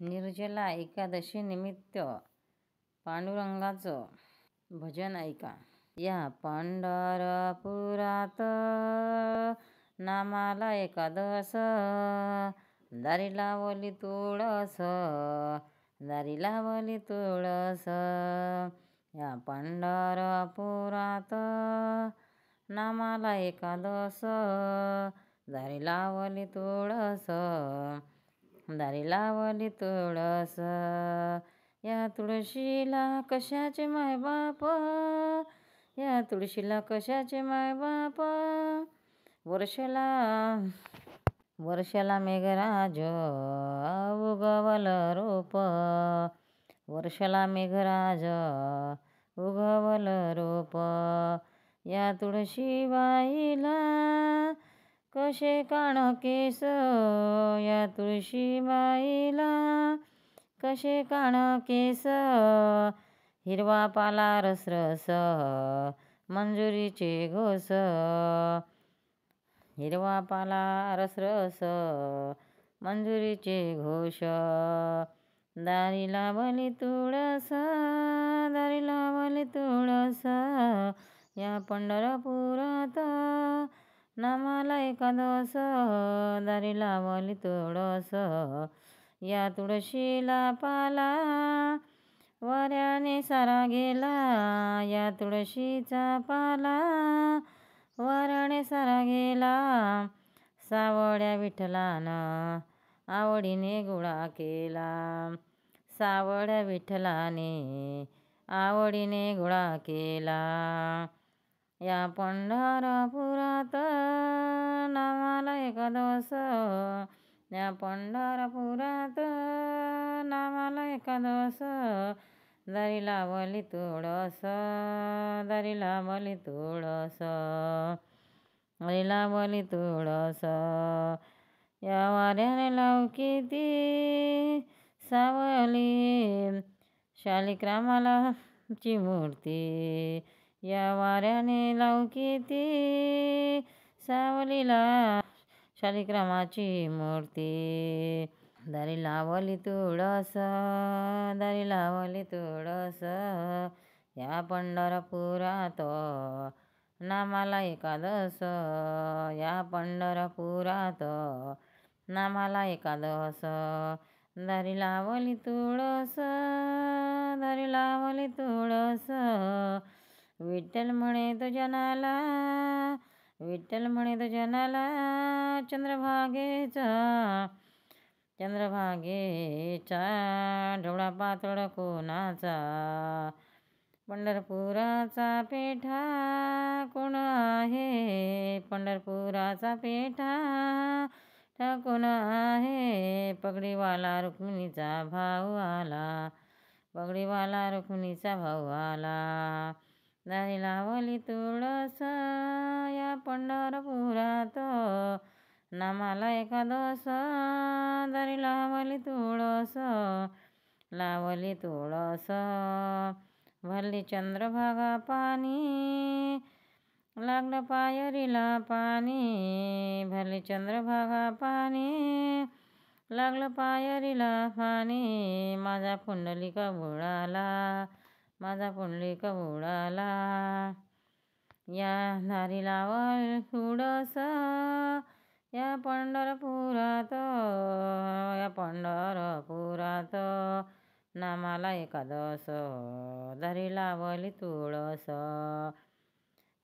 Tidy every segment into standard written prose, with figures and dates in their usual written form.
निर्जला एकादशी निमित्त पांडुरंगाचं भजन ऐका. या पंढरपुरात नामाला एकादश, दारी लावली तुळस, दारी लावली तुळस. या पंढरपुरात नामाला एकादश, दारी लावली तुळस, दारी लावली तुळस. या तुळशीला कशाचे मायबाप, या तुळशीला कशाचे मायबाप. वर्षाला मेघराज उगवल रूप, वर्षाला मेघराज उगवल रूप. या तुळशीबाईला कसे कान केस, या तुळशीबाईला कसे कान केस. हिरवा पाला रसरस मंजुरीचे घोस, हिरवा पाला रसरस मंजुरीचे घोष. दारी लावली तुळस, दारी लावली तुळस. या पंढरपुरात नामाला एकादश, दारी लावली तुळस. या तुळशीला पाला वाऱ्याने सारा गेला, या तुळशीचा पाला वाऱ्याने सारा गेला. सावळ्या विठ्ठलानं आवडीने गोळा केला, सावळ्या विठ्ठलाने आवडीने गोळा केला. या पंढरपुरात नामाला एकादश, या पंढरपुरात नामाला एकादश. दारी लावली तुळस, दारी लावली तुळस, दारी लावली तुळस. या वाऱ्याने लावकी ती सावली शालिग्रामाला ची मूर्ती, या वाऱ्याने लावकी ती सावलीला शालिग्रामाची मूर्ती. दारी लावली तुळस, दारी लावली तुळस. या पंढरपुरात नामाला एकादश, या पंढरपुरात नामाला एकादश. दारी लावली तुळस, दारी लावली तुळस. विठ्ठल म्हणे तो जनाला, विठ्ठल म्हणे तो जनाला चंद्रभागेचा, चंद्रभागेचा ढवळा पातळ कोणाचा. पंढरपुराचा पेठा कोण आहे, पंढरपुराचा पेठा कोण आहे. पगडीवाला रुक्मिणीचा भाऊ आला, पगडीवाला रुक्मिणीचा भाऊ आला. दारी लावली तुळस, या पंढरपुरात नामाला एकादश, दारी लावली तुळस, लावली तुळस. भरली चंद्रभागा पाणी, लागलं पायरीला पाणी, भरली चंद्रभागा पाणी, लागलं पायरीला पाणी. माझा पुंडलिक बुडाला, माझा पुंडलिक बुडाला. या दारी लावली तुळस, या पंढरपुरात, या पंढरपुरात नामाला एकादश, दारी लावली तुळस.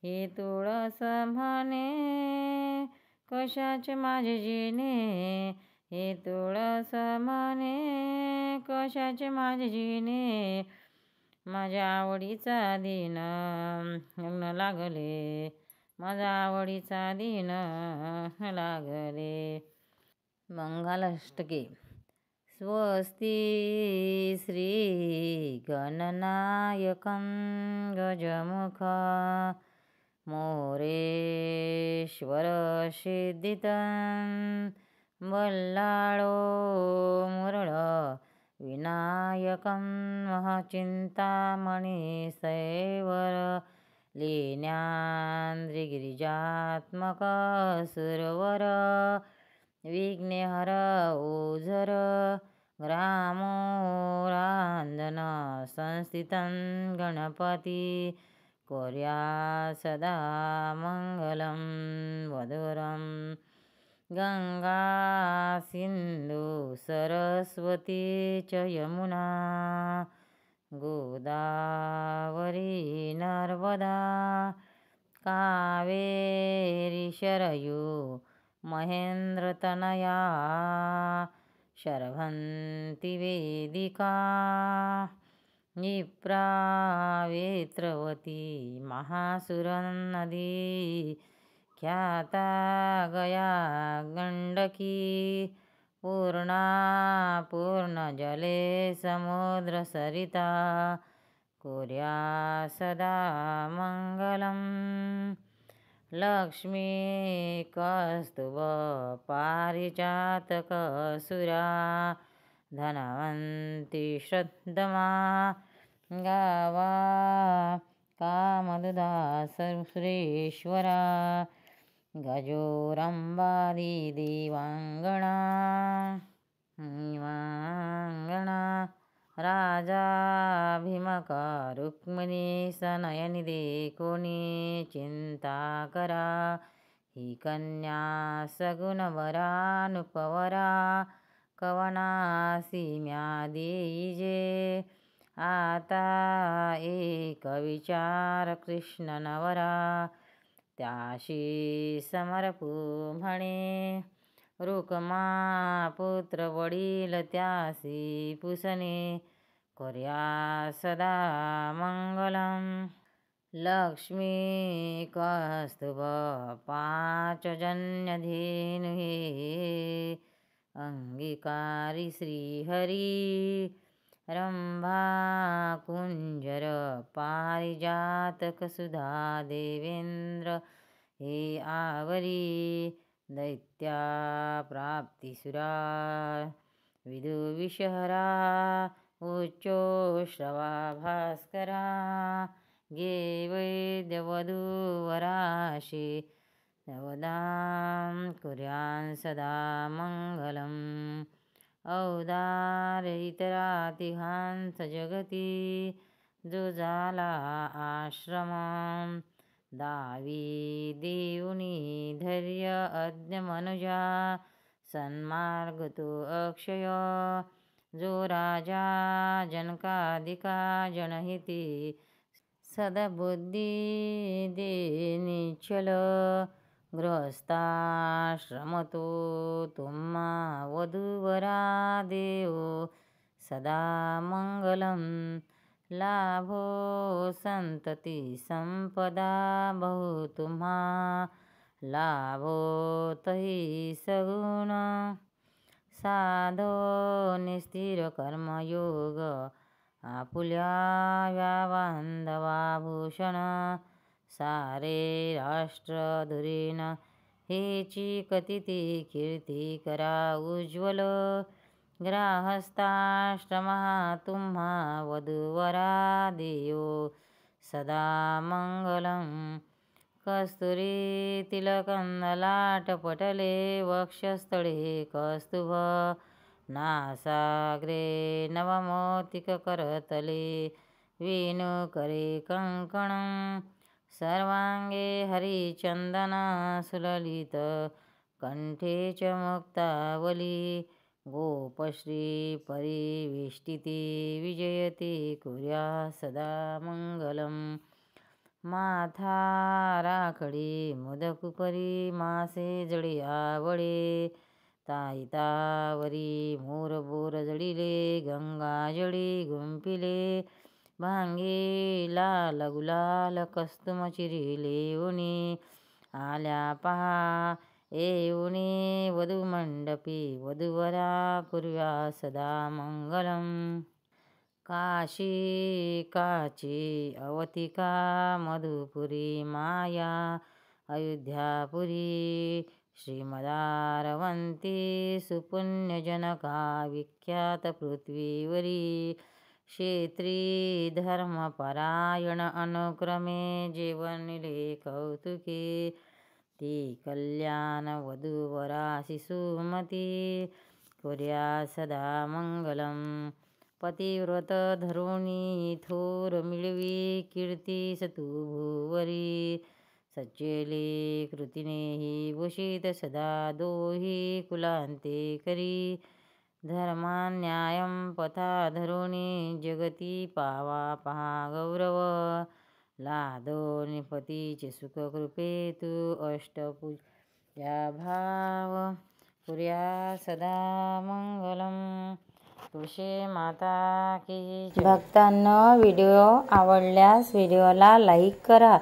ही तुळस म्हणे कशाचे माझे जिने, ही तुळस म्हणे कशाचे माझे जिने. माझ्या आवडीचा दिन लग्न लागले, माझ्या आवडीचा दिन लागले. मंगलाष्टके. स्वस्ति श्री गणनायकं गजमुख, मोरेश्वर सिद्धितं बल्लाळो मुरळ. विनायकं महाचिंतामणी सैवर, लेण्याद्रिगिरिजात्मक सुरवर. विघ्नहर ओझर ग्रामो राञ्जन संस्थितं गणपति कुर्यात् सदा मङ्गलं वधुरं गङ्गा सिन्धु सरस्वती च यमुना गोदावरी नर्मदा कावेरी शरयू महेन्द्रतनया शर्वन्ति वेदिका विप्रावेत्रवती महासुरनदी ख्याता गया गण्डकी पूर्णा पूर्णजले समुद्रसरिता कुर्यात् सदा मङ्गलं लक्ष्मी कौस्तुभ पारिजातकसुरा धनवन्ति श्रद्धमा गावा कामदुदा सुरेश्वरा गजोरम्बादि दिवाङ्गना राजा भीमका रुक्मिणी सनयनि देखोनी चिंताकरा ही कन्या सगुणवरानुपवरा कवनासी म्या देईजे आता एक विचार कृष्ण नवरा त्याशी समरपू म्हणे रुक्मा पुत्र वडील त्यासी पुसणे कुर्यात् सदा मङ्गलं लक्ष्मी कौस्तुभ पाचजन्यधेनु हे अंगीकारी श्रीहरी रंभा कुंजर पारिजातक सुधा देवेंद्र हे आवरी दैत्या प्राप्तिसुरा विदुविषहरा उच्चोश्रवा भास्करा गे वैद्यवधूवराशे नवदां कुर्यान् सदा मङ्गलम् औदार्यितरातिहांस जगती जो झाला आश्रमं दावी देऊनी धैर्य अज्ञमनुजा सन्मार्ग तो अक्षय जो राजा जनकादिका जनहिती सदबुद्धी दे निश्चल गृहस्थाश्रमतो तुम्हा वधूवरा देव सदा मंगलम लाभो संतती संपदा बहु तुम्हा लाभो तही सगुण साधो निस्थिर कर्मयोग आपुल्या व्यावांधवा भूषण सारे राष्ट्र धुरीन हेची कथिती कीर्ती करा उज्ज्वल ग्राहस्थाश्रमा तुम्हा वधूवरा देयो सदा मंगलम कस्तुरी तिलकंदलाटपटले वक्षस्थळे कौस्तुभ नासाग्रे नवमोतिककरतले वेणुकरे कंकणं सर्वांगे हरिचन्दन सुललित कंठे च मुक्तावली गोपश्री परिवेष्टिते विजयते कुर्यात् सदा मंगलम् माथा राखडी मुदकुपरी मासे जडी आवळे ताईतावरी मोर बोर जडिले गंगा जडी गुंपिले भांगे लाल गुलाल कस्तुम चिरिले उनी आल्या पहा येऊनी वधूमंडपी वधूवरा कुर्यात् सदा मंगलम काशी काची अवतिका मधुपुरी माया अयोध्यापुरी श्रीमदारवंती सुपुण्यजनका विख्यात पृथ्वीवरी क्षेत्री धर्मपरायण अनुक्रमे जेवनिले कौतुके ती कल्याण वधूवरा शिशुमती कुर्या सदा मंगलम. पतिव्रत धरुणी थोर मिळवी कीर्ती सतु भुवरी. सच्चेले कृतीनेही भूषित सदा दोही कुलांते करी. धर्मान्यायं पथा धरुणी जगती पावा पहा गौरव. लादो निपतीचे सुख कृपे तू अष्टपूजा भाव. कुर्या सदा मंगलम. तुळशी माता की जय. भक्तांनो, व्हिडिओ आवडल्यास व्हिडिओला लाईक करा,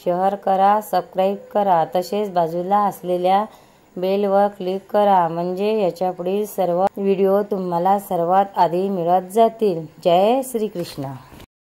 शेअर करा, सबस्क्राईब करा. तसेच बाजूला असलेल्या बेलवर क्लिक करा, म्हणजे याच्यापुढील सर्व व्हिडिओ तुम्हाला सर्वात आधी मिळत जातील. जय श्री कृष्ण.